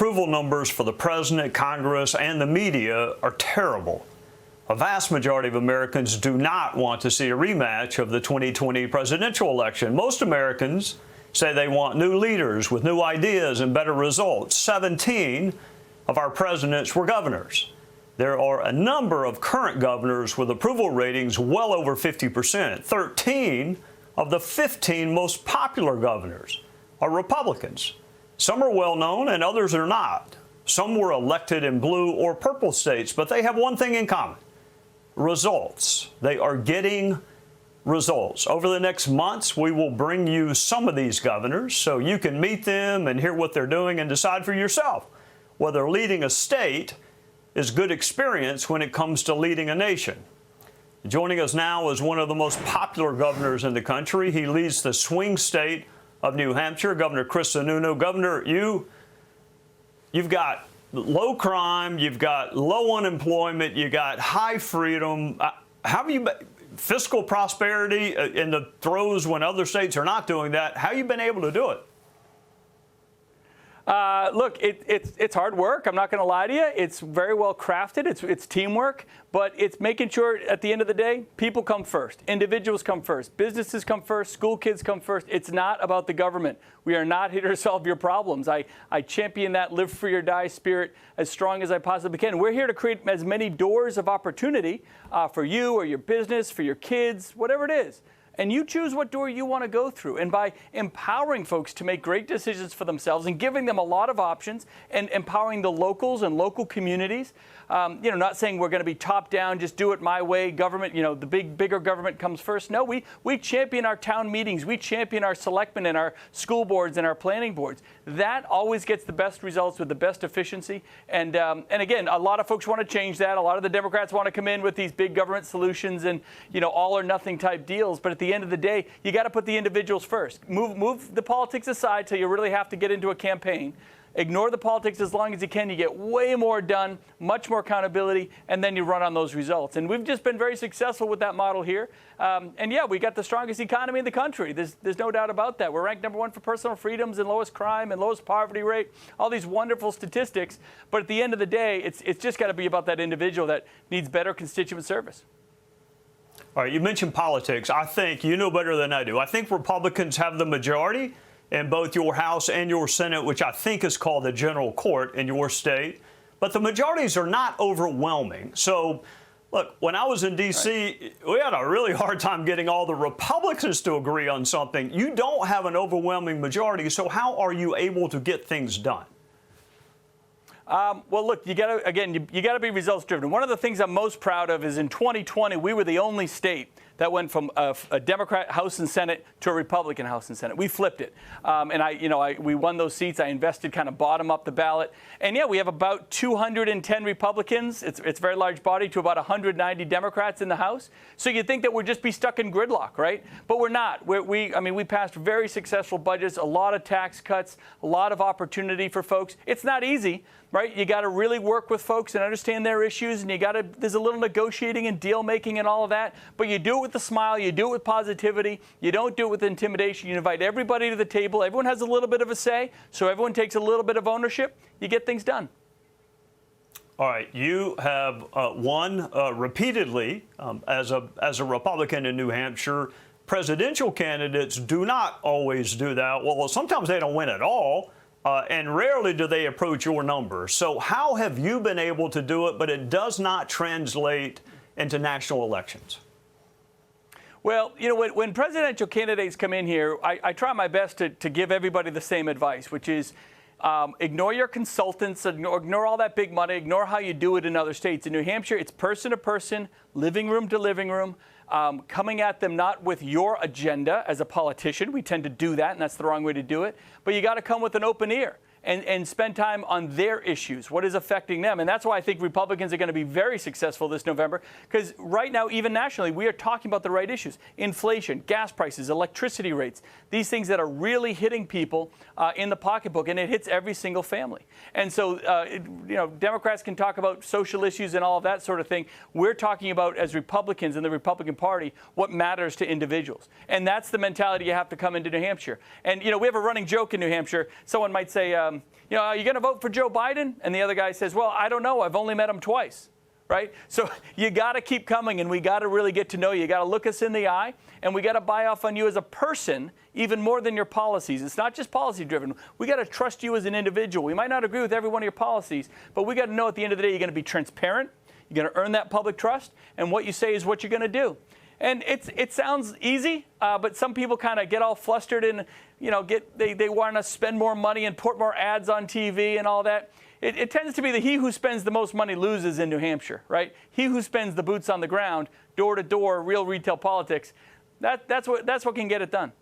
approval numbers for the president, Congress, and the media are terrible. A vast majority of Americans do not want to see a rematch of the 2020 presidential election. Most Americans say they want new leaders with new ideas and better results. 17 of our presidents were governors. There are a number of current governors with approval ratings well over 50%. 13 of the 15 most popular governors are Republicans. Some are well known and others are not. Some were elected in blue or purple states, but they have one thing in common: results. They are getting results. Over the next months, we will bring you some of these governors so you can meet them and hear what they're doing and decide for yourself whether leading a state is good experience when it comes to leading a nation. Joining us now is one of the most popular governors in the country. He leads the swing state of New Hampshire, Governor Chris Sununu. Governor, you've got low crime, you've got low unemployment, you got high freedom. How have you, fiscal prosperity in the throes when other states are not doing that, how have you been able to do it? Look, it's hard work. I'm not going to lie to you. It's very well crafted. It's teamwork, but it's making sure at the end of the day, people come first. Individuals come first. Businesses come first. School kids come first. It's not about the government. We are not here to solve your problems. I champion that live free or die spirit as strong as I possibly can. We're here to create as many doors of opportunity for you or your business, for your kids, whatever it is. And you choose what door you want to go through. And by empowering folks to make great decisions for themselves and giving them a lot of options and empowering the locals and local communities, not saying we're going to be top down, just do it my way, government, the bigger government comes first. No, we champion our town meetings. We champion our selectmen and our school boards and our planning boards. That always gets the best results with the best efficiency. And again, a lot of folks want to change that. A lot of the Democrats want to come in with these big government solutions and, all or nothing type deals. But at the end of the day, you got to put the individuals first. Move the politics aside till you really have to get into a campaign. Ignore the politics as long as you can. You get way more done, much more accountability, and then you run on those results. And we've just been very successful with that model here. We got the strongest economy in the country. There's no doubt about that. We're ranked #1 for personal freedoms and lowest crime and lowest poverty rate, all these wonderful statistics. But at the end of the day, it's just got to be about that individual that needs better constituent service. All right, you mentioned politics. I think you know better than I do. I think Republicans have the majority in both your House and your Senate, which I think is called the General Court in your state. But the majorities are not overwhelming. So, look, when I was in D.C., we had a really hard time getting all the Republicans to agree on something. You don't have an overwhelming majority, so how are you able to get things done? Well, look, you got to be results driven. One of the things I'm most proud of is in 2020, we were the only state that went from a Democrat House and Senate to a Republican House and Senate. We flipped it. We won those seats. I invested kind of bottom up the ballot. And we have about 210 Republicans. It's a very large body to about 190 Democrats in the House. So you'd think that we'd just be stuck in gridlock, right? But we're not. We passed very successful budgets, a lot of tax cuts, a lot of opportunity for folks. It's not easy, right? You got to really work with folks and understand their issues, and there's a little negotiating and deal making and all of that. But you do it with a smile, you do it with positivity, you don't do it with intimidation. You invite everybody to the table. Everyone has a little bit of a say, so everyone takes a little bit of ownership. You get things done. All right, you have won repeatedly as a Republican in New Hampshire. Presidential candidates do not always do that. Well, sometimes they don't win at all. And rarely do they approach your numbers. So how have you been able to do it, but it does not translate into national elections? Well, when presidential candidates come in here, I try my best to give everybody the same advice, which is ignore your consultants, ignore all that big money, ignore how you do it in other states. In New Hampshire, it's person to person, living room to living room. Coming at them not with your agenda as a politician. We tend to do that, and that's the wrong way to do it. But you got to come with an open ear and spend time on their issues, what is affecting them. And that's why I think Republicans are going to be very successful this November, because right now, even nationally, we are talking about the right issues. Inflation, gas prices, electricity rates, these things that are really hitting people in the pocketbook, and it hits every single family. And so, Democrats can talk about social issues and all of that sort of thing. We're talking about, as Republicans in the Republican Party, what matters to individuals. And that's the mentality you have to come into New Hampshire. And, we have a running joke in New Hampshire. Someone might say, are you going to vote for Joe Biden? And the other guy says, well, I don't know. I've only met him twice. Right? So you got to keep coming, and we got to really get to know you. You got to look us in the eye, and we got to buy off on you as a person even more than your policies. It's not just policy driven. We got to trust you as an individual. We might not agree with every one of your policies, but we got to know at the end of the day you're going to be transparent. You're going to earn that public trust, and what you say is what you're going to do. And it sounds easy, but some people kind of get all flustered and they want to spend more money and put more ads on TV and all that. It tends to be that he who spends the most money loses in New Hampshire, right? He who spends the boots on the ground, door to door, real retail politics, that's what can get it done.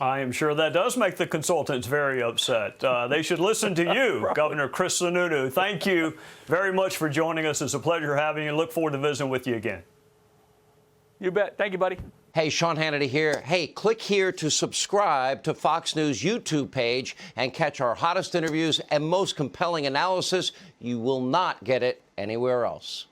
I am sure that does make the consultants very upset. They should listen to you, Governor Chris Sununu. Thank you very much for joining us. It's a pleasure having you. Look forward to visiting with you again. You bet. Thank you, buddy. Hey, Sean Hannity here. Hey, click here to subscribe to Fox News YouTube page and catch our hottest interviews and most compelling analysis. You will not get it anywhere else.